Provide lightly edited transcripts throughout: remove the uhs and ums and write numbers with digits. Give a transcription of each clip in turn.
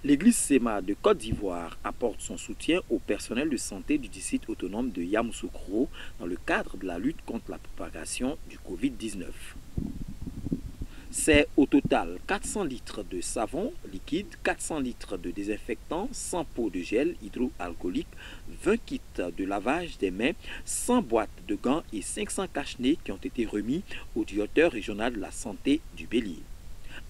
L'église SEMA de Côte d'Ivoire apporte son soutien au personnel de santé du district autonome de Yamoussoukro dans le cadre de la lutte contre la propagation du Covid-19. C'est au total 400 litres de savon liquide, 400 litres de désinfectant, 100 pots de gel hydroalcoolique, 20 kits de lavage des mains, 100 boîtes de gants et 500 cache-nez qui ont été remis au directeur régional de la santé du Bélier.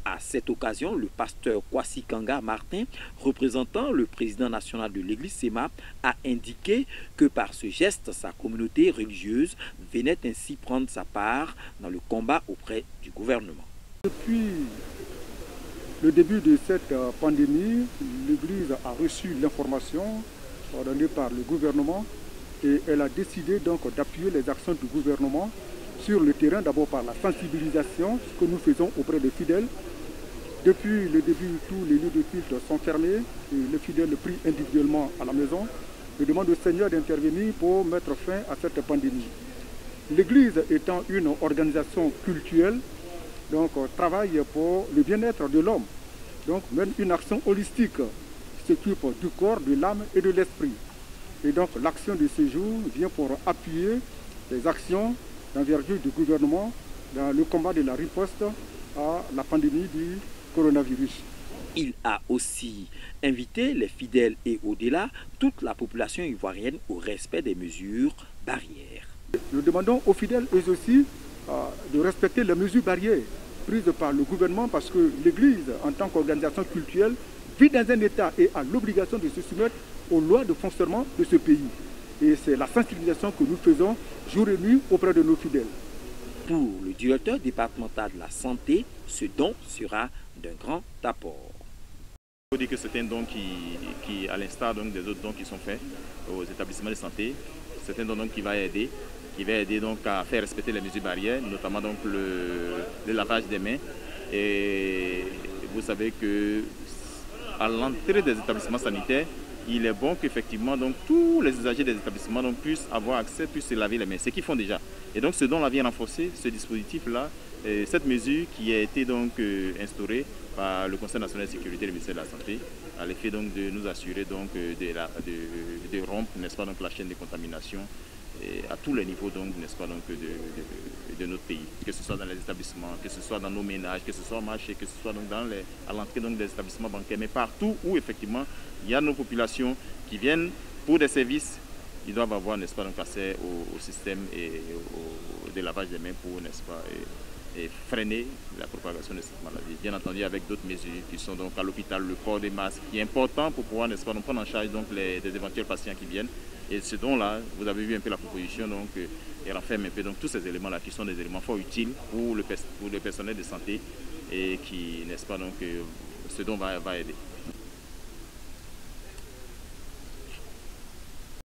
À cette occasion, le pasteur Kwasi Kanga Martin, représentant le président national de l'église SEMA, a indiqué que par ce geste, sa communauté religieuse venait ainsi prendre sa part dans le combat auprès du gouvernement. Depuis le début de cette pandémie, l'église a reçu l'information donnée par le gouvernement et elle a décidé donc d'appuyer les actions du gouvernement sur le terrain, d'abord par la sensibilisation, ce que nous faisons auprès des fidèles. Depuis le début, tous les lieux de culte sont fermés et les fidèles prient individuellement à la maison et demandent au Seigneur d'intervenir pour mettre fin à cette pandémie. L'église étant une organisation cultuelle, donc travaille pour le bien-être de l'homme, donc mène une action holistique qui s'occupe du corps, de l'âme et de l'esprit. Et donc l'action de ce jour vient pour appuyer les actions d'envergure du gouvernement dans le combat de la riposte à la pandémie du coronavirus. Il a aussi invité les fidèles et au-delà toute la population ivoirienne au respect des mesures barrières. Nous demandons aux fidèles eux aussi de respecter les mesures barrières prises par le gouvernement parce que l'Église, en tant qu'organisation culturelle, vit dans un État et a l'obligation de se soumettre aux lois de fonctionnement de ce pays. Et c'est la sensibilisation que nous faisons jour et nuit auprès de nos fidèles. Pour le directeur départemental de la santé, ce don sera d'un grand apport. Il faut dire que c'est un don qui à l'instar des autres dons qui sont faits aux établissements de santé, c'est un don donc qui va aider donc à faire respecter les mesures barrières, notamment donc le lavage des mains. Et vous savez que à l'entrée des établissements sanitaires, il est bon qu'effectivement donc tous les usagers des établissements donc, puissent avoir accès, puissent se laver les mains, ce qu'ils font déjà. Et donc ce don-là vient renforcer ce dispositif-là, cette mesure qui a été donc instaurée par le Conseil national de sécurité et le ministère de la Santé, à l'effet donc de nous assurer donc de rompre, n'est-ce pas, donc la chaîne de contamination à tous les niveaux donc, n'est-ce pas, donc de notre pays, que ce soit dans les établissements, que ce soit dans nos ménages, que ce soit au marché, que ce soit donc à l'entrée donc des établissements bancaires, mais partout où effectivement il y a nos populations qui viennent pour des services, ils doivent avoir, n'est-ce pas, donc accès au système et au délavage des mains pour, n'est-ce pas, et freiner la propagation de cette maladie. Bien entendu avec d'autres mesures qui sont donc à l'hôpital, le port des masques, qui est important pour pouvoir, n'est-ce pas, donc prendre en charge donc des éventuels patients qui viennent. Et ce don-là, vous avez vu un peu la proposition, donc elle renferme un peu donc tous ces éléments-là qui sont des éléments fort utiles pour le personnel de santé et qui, n'est-ce pas, donc ce don va aider.